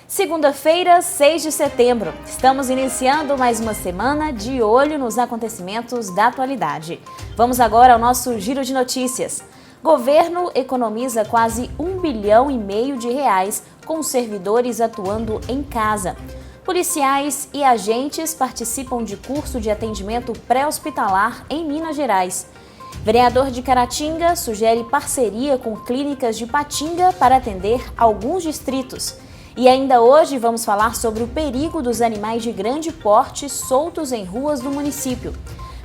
Segunda-feira, 6 de setembro. Estamos iniciando mais uma semana de olho nos acontecimentos da atualidade. Vamos agora ao nosso giro de notícias. Governo economiza quase R$1,5 bilhão de reais com servidores atuando em casa. Policiais e agentes participam de curso de atendimento pré-hospitalar em Minas Gerais. Vereador de Caratinga sugere parceria com clínicas de Ipatinga para atender alguns distritos. E ainda hoje vamos falar sobre o perigo dos animais de grande porte soltos em ruas do município.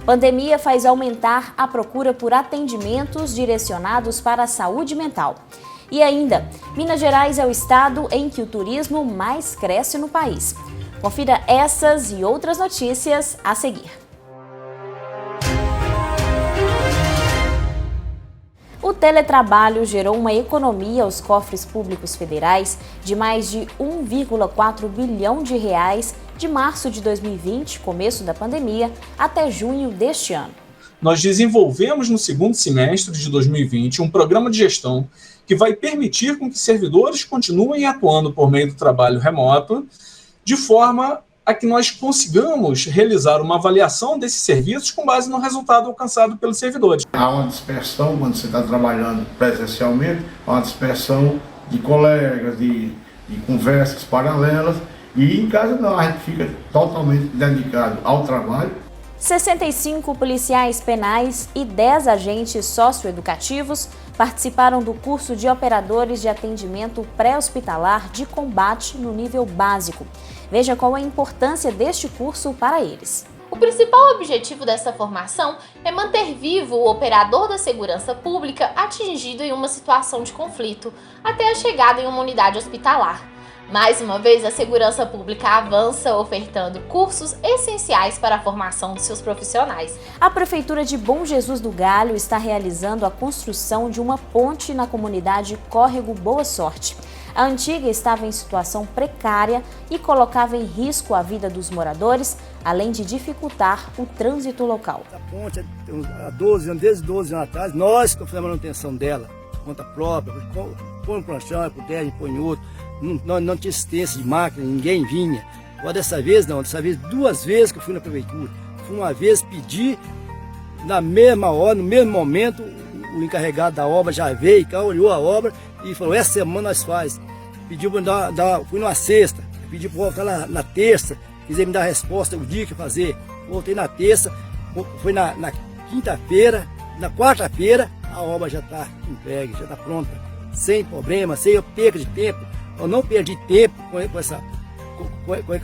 Pandemia faz aumentar a procura por atendimentos direcionados para a saúde mental. E ainda, Minas Gerais é o estado em que o turismo mais cresce no país. Confira essas e outras notícias a seguir. O teletrabalho gerou uma economia aos cofres públicos federais de mais de R$1,4 bilhão de março de 2020, começo da pandemia, até junho deste ano. Nós desenvolvemos no segundo semestre de 2020 um programa de gestão que vai permitir com que servidores continuem atuando por meio do trabalho remoto, de forma a que nós consigamos realizar uma avaliação desses serviços com base no resultado alcançado pelos servidores. Há uma dispersão quando você está trabalhando presencialmente, há uma dispersão de colegas, de conversas paralelas, e em casa não, a gente fica totalmente dedicado ao trabalho. 65 policiais penais e 10 agentes socioeducativos participaram do curso de operadores de atendimento pré-hospitalar de combate no nível básico. Veja qual é a importância deste curso para eles. O principal objetivo dessa formação é manter vivo o operador da segurança pública atingido em uma situação de conflito, até a chegada em uma unidade hospitalar. Mais uma vez, a segurança pública avança ofertando cursos essenciais para a formação de seus profissionais. A Prefeitura de Bom Jesus do Galho está realizando a construção de uma ponte na comunidade Córrego Boa Sorte. A antiga estava em situação precária e colocava em risco a vida dos moradores, além de dificultar o trânsito local. A ponte, desde 12 anos atrás, nós que fizemos a manutenção dela, conta própria, põe um planchão, por 10, põe em outro. Não tinha assistência de máquina, ninguém vinha. Agora dessa vez não, dessa vez 2 vezes que eu fui na prefeitura. Fui uma vez pedir, na mesma hora, no mesmo momento, o encarregado da obra já veio, olhou a obra e falou, essa semana nós faz. Pediu para fui numa sexta, pedi para voltar na terça, quiser me dar a resposta, o dia que fazer. Voltei na terça, foi na quinta-feira, na quarta-feira, a obra já está entregue, já está pronta, sem problema, sem perca de tempo. Eu não perdi tempo com esse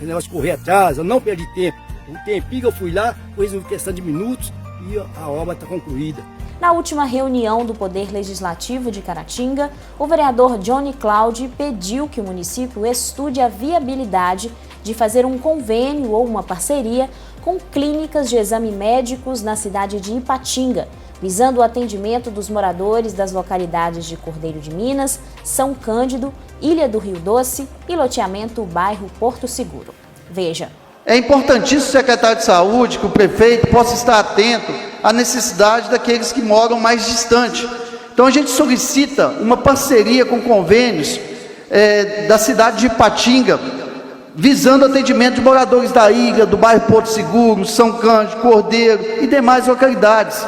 negócio de correr atrás, eu não perdi tempo. O tempinho que eu fui lá, foi em questão de minutos e a obra está concluída. Na última reunião do Poder Legislativo de Caratinga, o vereador Johnny Cláudio pediu que o município estude a viabilidade de fazer um convênio ou uma parceria com clínicas de exame médicos na cidade de Ipatinga, visando o atendimento dos moradores das localidades de Cordeiro de Minas, São Cândido, Ilha do Rio Doce e loteamento bairro Porto Seguro. Veja. É importantíssimo o secretário de saúde, que o prefeito possa estar atento à necessidade daqueles que moram mais distante. Então a gente solicita uma parceria com convênios da cidade de Ipatinga, visando o atendimento de moradores da ilha, do bairro Porto Seguro, São Cândido, Cordeiro e demais localidades.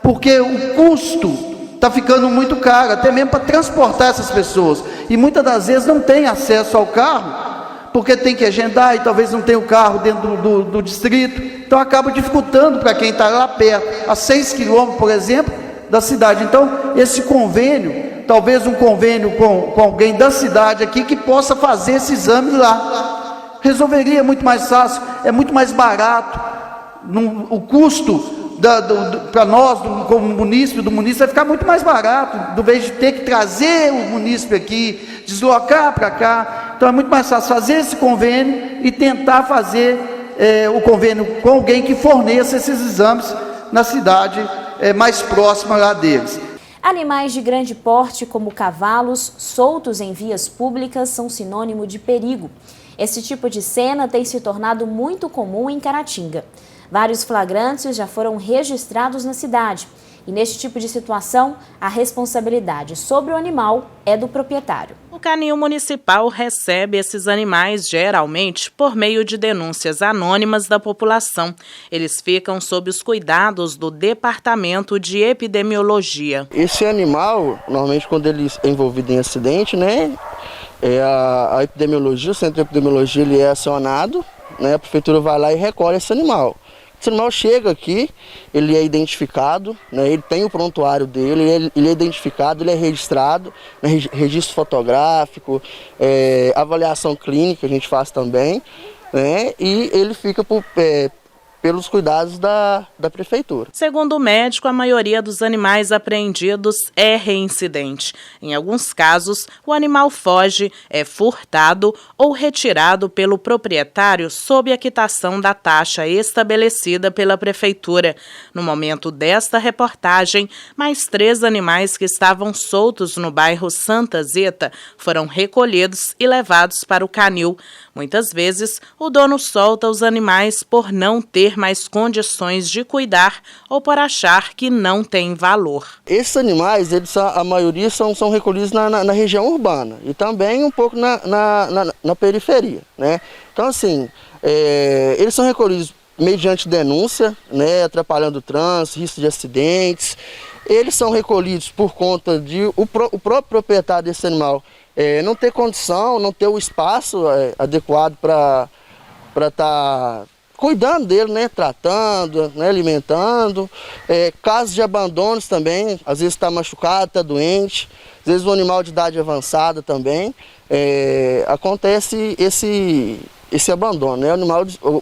Porque o custo está ficando muito caro, até mesmo para transportar essas pessoas. E muitas das vezes não tem acesso ao carro, porque tem que agendar e talvez não tenha o carro dentro do distrito. Então acaba dificultando para quem está lá perto, a 6 quilômetros, por exemplo, da cidade. Então esse convênio, talvez um convênio com alguém da cidade aqui que possa fazer esse exame lá. Resolveria muito mais fácil, é muito mais barato. O custo para nós, como munícipe, do município, vai ficar muito mais barato, do vez de ter que trazer o munícipe aqui, deslocar para cá. Então é muito mais fácil fazer esse convênio e tentar fazer o convênio com alguém que forneça esses exames na cidade mais próxima lá deles. Animais de grande porte, como cavalos, soltos em vias públicas, são sinônimo de perigo. Esse tipo de cena tem se tornado muito comum em Caratinga. Vários flagrantes já foram registrados na cidade E neste tipo de situação, a responsabilidade sobre o animal é do proprietário. O canil municipal recebe esses animais geralmente por meio de denúncias anônimas da população. Eles ficam sob os cuidados do Departamento de Epidemiologia. Esse animal, normalmente quando ele é envolvido em acidente, né, a epidemiologia, o centro de epidemiologia, ele é acionado, né, a prefeitura vai lá e recolhe esse animal. Esse animal chega aqui, ele é identificado, né, ele tem o prontuário dele, ele é identificado, ele é registrado, né, registro fotográfico, avaliação clínica a gente faz também, né, e ele fica pelos cuidados da prefeitura. Segundo o médico, a maioria dos animais apreendidos é reincidente. Em alguns casos, o animal foge, é furtado ou retirado pelo proprietário sob a quitação da taxa estabelecida pela prefeitura. No momento desta reportagem, mais 3 animais que estavam soltos no bairro Santa Zita foram recolhidos e levados para o canil. Muitas vezes, o dono solta os animais por não ter mais condições de cuidar ou por achar que não tem valor. Esses animais, a maioria são recolhidos na região urbana e também um pouco na periferia, né? Então, assim, eles são recolhidos mediante denúncia, né, atrapalhando o trânsito, risco de acidentes. Eles são recolhidos por conta de o próprio proprietário desse animal não ter condição, não ter o espaço adequado para estar cuidando dele, né, tratando, né, alimentando. Casos de abandonos também, às vezes está machucado, está doente, às vezes um animal de idade avançada também. Acontece esse abandono, né?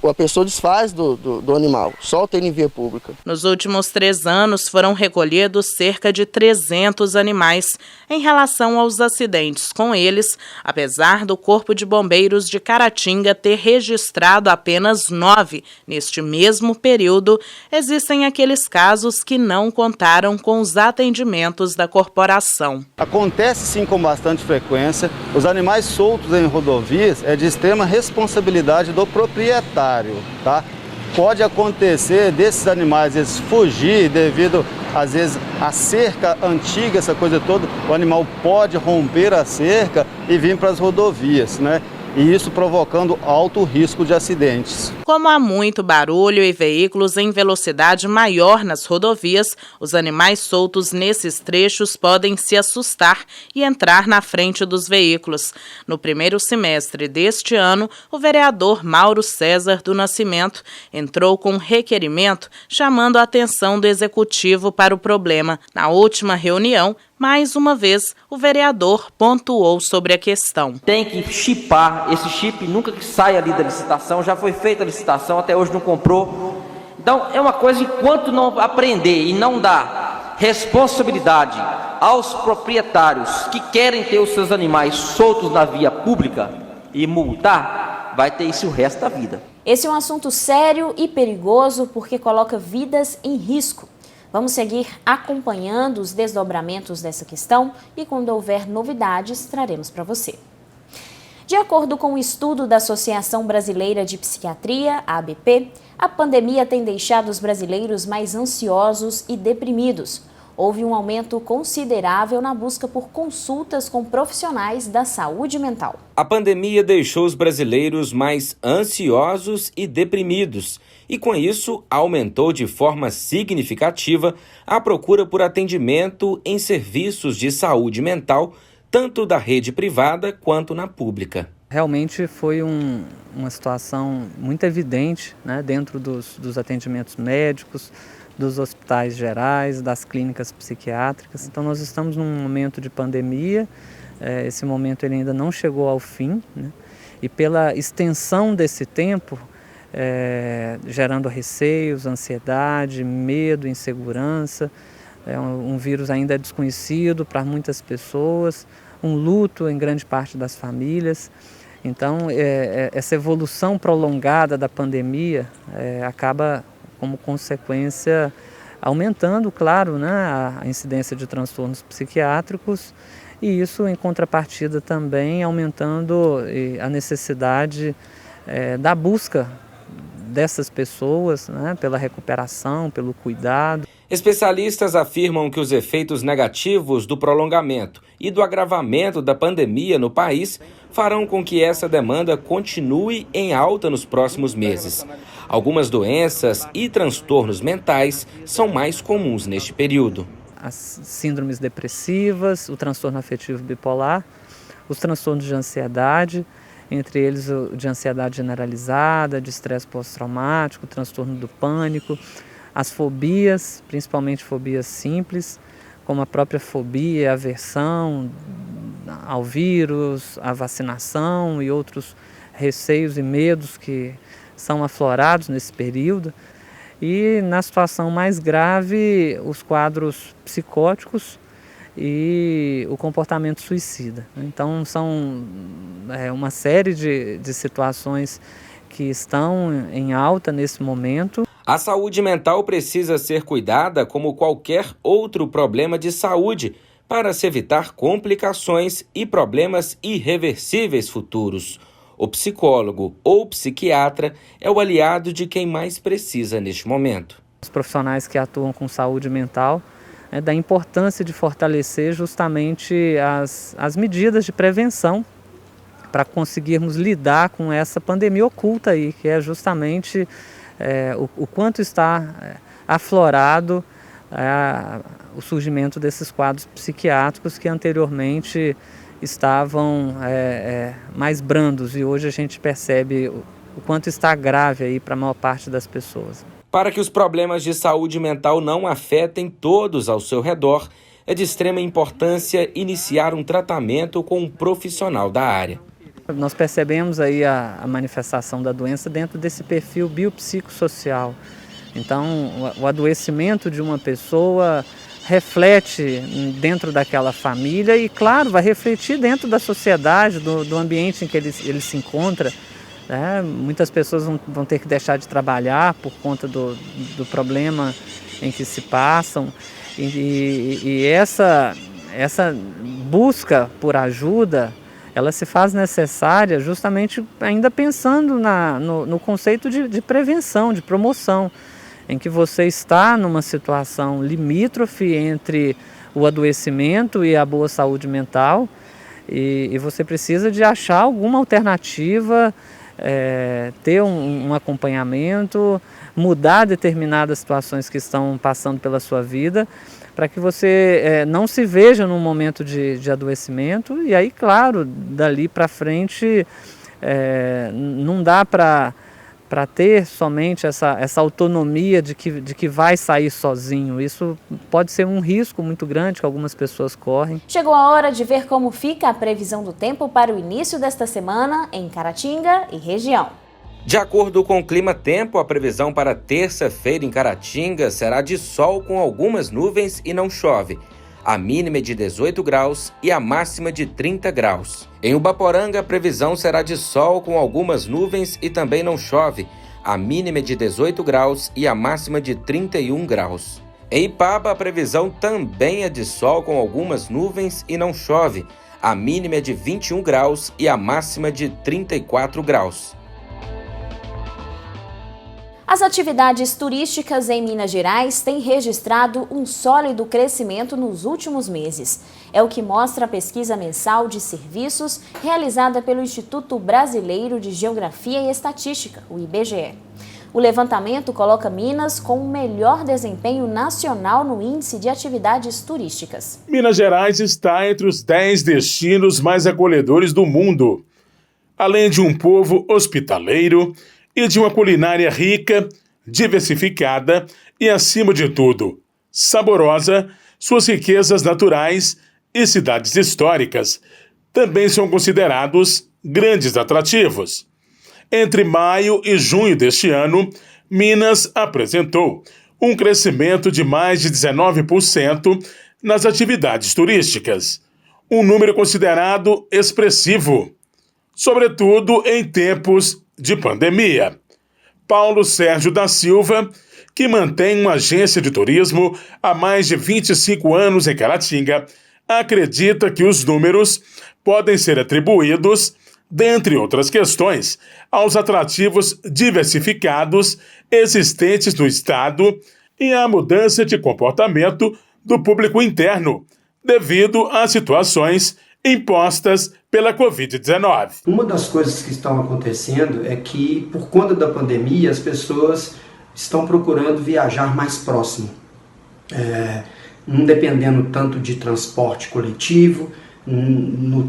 A pessoa desfaz do animal, solta ele em via pública. Nos últimos 3 anos foram recolhidos cerca de 300 animais. Em relação aos acidentes com eles, apesar do Corpo de Bombeiros de Caratinga ter registrado apenas 9 neste mesmo período, existem aqueles casos que não contaram com os atendimentos da corporação. Acontece sim com bastante frequência. Os animais soltos em rodovias é de extrema responsabilidade do proprietário, tá? Pode acontecer desses animais eles fugir devido, às vezes, à cerca antiga, essa coisa toda. O animal pode romper a cerca e vir para as rodovias, né? E isso provocando alto risco de acidentes. Como há muito barulho e veículos em velocidade maior nas rodovias, os animais soltos nesses trechos podem se assustar e entrar na frente dos veículos. No primeiro semestre deste ano, o vereador Mauro César do Nascimento entrou com um requerimento chamando a atenção do executivo para o problema. Na última reunião, mais uma vez, o vereador pontuou sobre a questão. Tem que chipar, esse chip nunca que sai ali da licitação, já foi feita a licitação, até hoje não comprou. Então, é uma coisa, enquanto não aprender e não dar responsabilidade aos proprietários que querem ter os seus animais soltos na via pública e multar, vai ter isso o resto da vida. Esse é um assunto sério e perigoso porque coloca vidas em risco. Vamos seguir acompanhando os desdobramentos dessa questão e quando houver novidades, traremos para você. De acordo com o estudo da Associação Brasileira de Psiquiatria, a ABP, a pandemia tem deixado os brasileiros mais ansiosos e deprimidos. Houve um aumento considerável na busca por consultas com profissionais da saúde mental. A pandemia deixou os brasileiros mais ansiosos e deprimidos e, com isso, aumentou de forma significativa a procura por atendimento em serviços de saúde mental, tanto da rede privada quanto na pública. Realmente foi uma situação muito evidente, né, dentro dos atendimentos médicos, dos hospitais gerais, das clínicas psiquiátricas. Então nós estamos num momento de pandemia, esse momento ele ainda não chegou ao fim, né? E pela extensão desse tempo, gerando receios, ansiedade, medo, insegurança, um vírus ainda desconhecido para muitas pessoas, um luto em grande parte das famílias. Então essa evolução prolongada da pandemia acaba como consequência aumentando, claro, né, a incidência de transtornos psiquiátricos e isso em contrapartida também aumentando a necessidade da busca dessas pessoas, né, pela recuperação, pelo cuidado. Especialistas afirmam que os efeitos negativos do prolongamento e do agravamento da pandemia no país farão com que essa demanda continue em alta nos próximos meses. Algumas doenças e transtornos mentais são mais comuns neste período. As síndromes depressivas, o transtorno afetivo bipolar, os transtornos de ansiedade, entre eles o de ansiedade generalizada, de estresse pós-traumático, o transtorno do pânico, as fobias, principalmente fobias simples, como a própria fobia, a aversão ao vírus, a vacinação e outros receios e medos que são aflorados nesse período. E na situação mais grave, os quadros psicóticos e o comportamento suicida. Então são uma série de situações que estão em alta nesse momento. A saúde mental precisa ser cuidada como qualquer outro problema de saúde para se evitar complicações e problemas irreversíveis futuros. O psicólogo ou psiquiatra é o aliado de quem mais precisa neste momento. Os profissionais que atuam com saúde mental, da importância de fortalecer justamente as medidas de prevenção para conseguirmos lidar com essa pandemia oculta aí, que é justamente o quanto está aflorado o surgimento desses quadros psiquiátricos que anteriormente estavam mais brandos, e hoje a gente percebe o quanto está grave aí para a maior parte das pessoas. Para que os problemas de saúde mental não afetem todos ao seu redor, é de extrema importância iniciar um tratamento com um profissional da área. Nós percebemos aí a manifestação da doença dentro desse perfil biopsicossocial. Então, o adoecimento de uma pessoa reflete dentro daquela família e, claro, vai refletir dentro da sociedade, do ambiente em que ele se encontra. Muitas pessoas vão ter que deixar de trabalhar por conta do problema em que se passam. E essa busca por ajuda, ela se faz necessária justamente ainda pensando no conceito de prevenção, de promoção, em que você está numa situação limítrofe entre o adoecimento e a boa saúde mental, e você precisa de achar alguma alternativa, ter um acompanhamento, mudar determinadas situações que estão passando pela sua vida, para que você não se veja num momento de adoecimento. E aí, claro, dali para frente não dá para ter somente essa autonomia de que vai sair sozinho. Isso pode ser um risco muito grande que algumas pessoas correm. Chegou a hora de ver como fica a previsão do tempo para o início desta semana em Caratinga e região. De acordo com o Clima Tempo, a previsão para terça-feira em Caratinga será de sol com algumas nuvens e não chove. A mínima é de 18 graus e a máxima de 30 graus. Em Ubaporanga, a previsão será de sol com algumas nuvens e também não chove. A mínima é de 18 graus e a máxima de 31 graus. Em Ipaba, a previsão também é de sol com algumas nuvens e não chove. A mínima é de 21 graus e a máxima de 34 graus. As atividades turísticas em Minas Gerais têm registrado um sólido crescimento nos últimos meses. É o que mostra a pesquisa mensal de serviços realizada pelo Instituto Brasileiro de Geografia e Estatística, o IBGE. O levantamento coloca Minas com o melhor desempenho nacional no índice de atividades turísticas. Minas Gerais está entre os 10 destinos mais acolhedores do mundo. Além de um povo hospitaleiro e de uma culinária rica, diversificada e, acima de tudo, saborosa, suas riquezas naturais e cidades históricas também são considerados grandes atrativos. Entre maio e junho deste ano, Minas apresentou um crescimento de mais de 19% nas atividades turísticas, um número considerado expressivo, sobretudo em tempos de pandemia. Paulo Sérgio da Silva, que mantém uma agência de turismo há mais de 25 anos em Caratinga, acredita que os números podem ser atribuídos, dentre outras questões, aos atrativos diversificados existentes no estado e a mudança de comportamento do público interno, devido às situações impostas pela Covid-19. Uma das coisas que estão acontecendo é que, por conta da pandemia, as pessoas estão procurando viajar mais próximo, não dependendo tanto de transporte coletivo,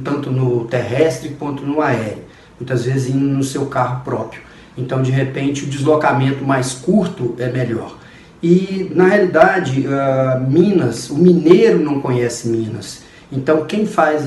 tanto no terrestre quanto no aéreo, muitas vezes indo no seu carro próprio. Então, de repente, o deslocamento mais curto é melhor. E, na realidade, Minas, o mineiro não conhece Minas. Então, quem faz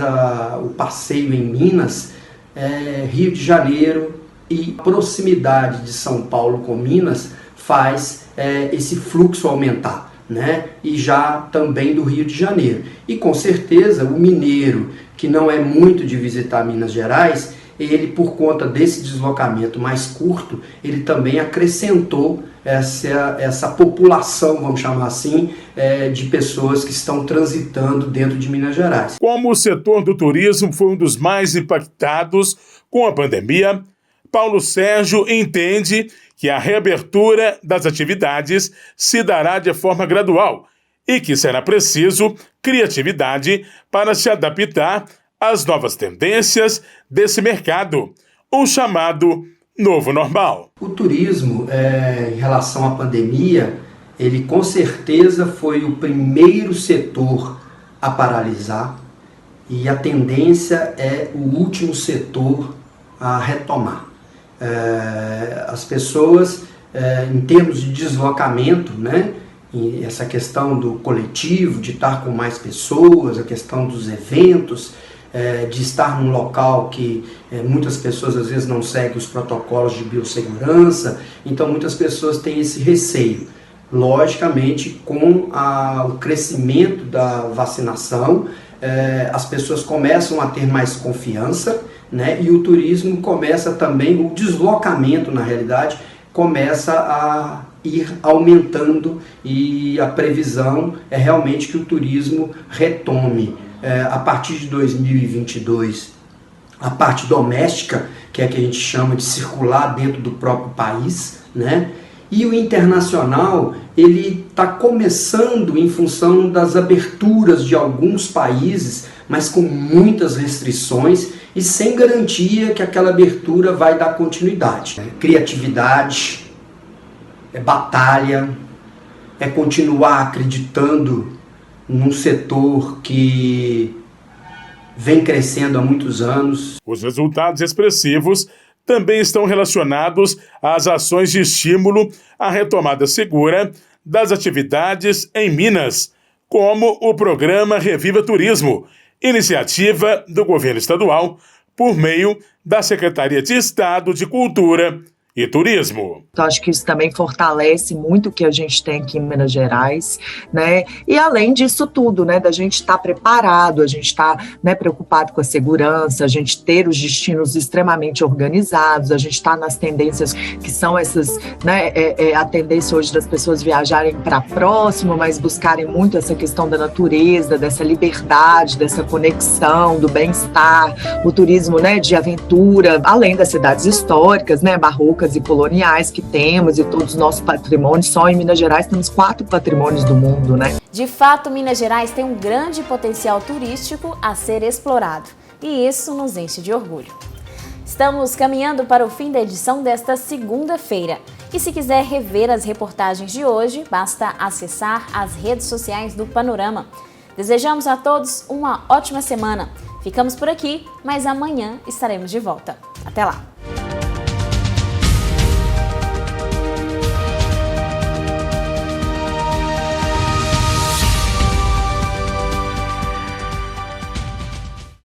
o passeio em Minas é Rio de Janeiro, e a proximidade de São Paulo com Minas faz esse fluxo aumentar, né? E já também do Rio de Janeiro. E, com certeza, o mineiro, que não é muito de visitar Minas Gerais, ele, por conta desse deslocamento mais curto, ele também acrescentou essa população, vamos chamar assim, de pessoas que estão transitando dentro de Minas Gerais. Como o setor do turismo foi um dos mais impactados com a pandemia, Paulo Sérgio entende que a reabertura das atividades se dará de forma gradual e que será preciso criatividade para se adaptar às novas tendências desse mercado, o chamado novo normal. O turismo, em relação à pandemia, ele com certeza foi o primeiro setor a paralisar, e a tendência é o último setor a retomar. As pessoas, em termos de deslocamento, né, essa questão do coletivo, de estar com mais pessoas, a questão dos eventos, de estar num local que muitas pessoas às vezes não seguem os protocolos de biossegurança, então muitas pessoas têm esse receio. Logicamente, com o crescimento da vacinação, as pessoas começam a ter mais confiança, né? E o turismo começa também, o deslocamento na realidade, começa a ir aumentando, e a previsão é realmente que o turismo retome a partir de 2022, a parte doméstica, que é a que a gente chama de circular dentro do próprio país, né? E o internacional, ele está começando em função das aberturas de alguns países, mas com muitas restrições e sem garantia que aquela abertura vai dar continuidade. Criatividade, batalha, continuar acreditando num setor que vem crescendo há muitos anos. Os resultados expressivos também estão relacionados às ações de estímulo à retomada segura das atividades em Minas, como o programa Reviva Turismo, iniciativa do governo estadual por meio da Secretaria de Estado de Cultura e Turismo. Então, acho que isso também fortalece muito o que a gente tem aqui em Minas Gerais, né? E além disso tudo, né, da gente estar preparado, a gente estar, né, preocupado com a segurança, a gente ter os destinos extremamente organizados, a gente estar nas tendências que são essas, né, a tendência hoje das pessoas viajarem para próximo, mas buscarem muito essa questão da natureza, dessa liberdade, dessa conexão, do bem-estar, o turismo, né, de aventura, além das cidades históricas, né, barrocas e coloniais que temos, e todos os nossos patrimônios. Só em Minas Gerais temos 4 patrimônios do mundo, né? De fato, Minas Gerais tem um grande potencial turístico a ser explorado, e isso nos enche de orgulho. Estamos caminhando para o fim da edição desta segunda-feira. E se quiser rever as reportagens de hoje, basta acessar as redes sociais do Panorama. Desejamos a todos uma ótima semana. Ficamos por aqui, mas amanhã estaremos de volta. Até lá!